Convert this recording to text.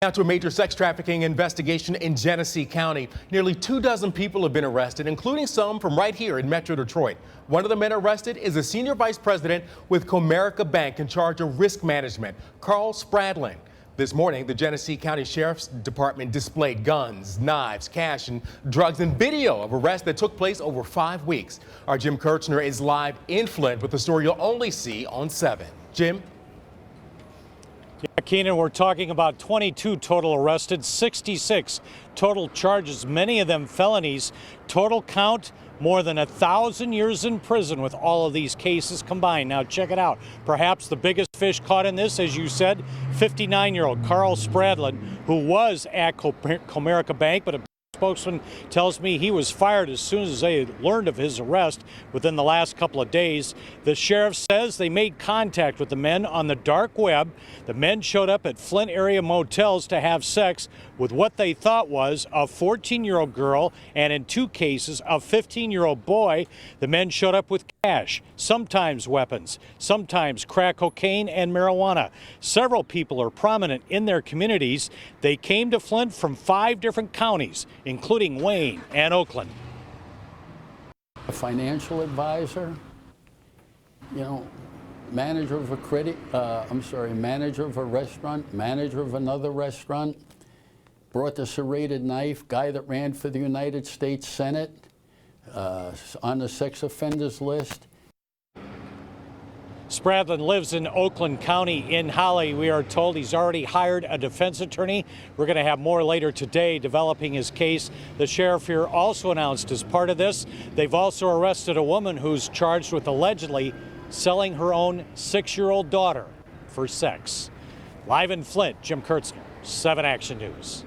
Now to a major sex trafficking investigation in Genesee County. Nearly 24 people have been arrested, including some from right here in Metro Detroit. One of the men arrested is a senior vice president with Comerica Bank in charge of risk management, Carl Spradlin. This morning, the Genesee County Sheriff's Department displayed guns, knives, cash, and drugs and video of arrests that took place over 5 weeks. Our Jim Kirchner is live in Flint with the story you'll only see on 7. Jim? Yeah, Keenan, we're talking about 22 total arrested, 66 total charges, many of them felonies. Total count, more than 1,000 years in prison with all of these cases combined. Now check it out. Perhaps the biggest fish caught in this, as you said, 59-year-old Carl Spradlin, who was at Comerica Bank, but a spokesman tells me he was fired as soon as they learned of his arrest within the last couple of days. The sheriff says they made contact with the men on the dark web. The men showed up at Flint area motels to have sex with what they thought was a 14-year-old girl and in 2 cases a 15-year-old boy. The men showed up with cash, sometimes weapons, sometimes crack cocaine and marijuana. Several people are prominent in their communities. They came to Flint from 5 different counties, including Wayne and Oakland. A financial advisor, manager of a manager of a restaurant, manager of another restaurant, brought the serrated knife, guy that ran for the United States Senate, on the sex offenders list. Spradlin lives in Oakland County in Holly. We are told he's already hired a defense attorney. We're going to have more later today developing his case. The sheriff here also announced as part of this, they've also arrested a woman who's charged with allegedly selling her own 6-year-old daughter for sex. Live in Flint, Jim Kirchner, 7 Action News.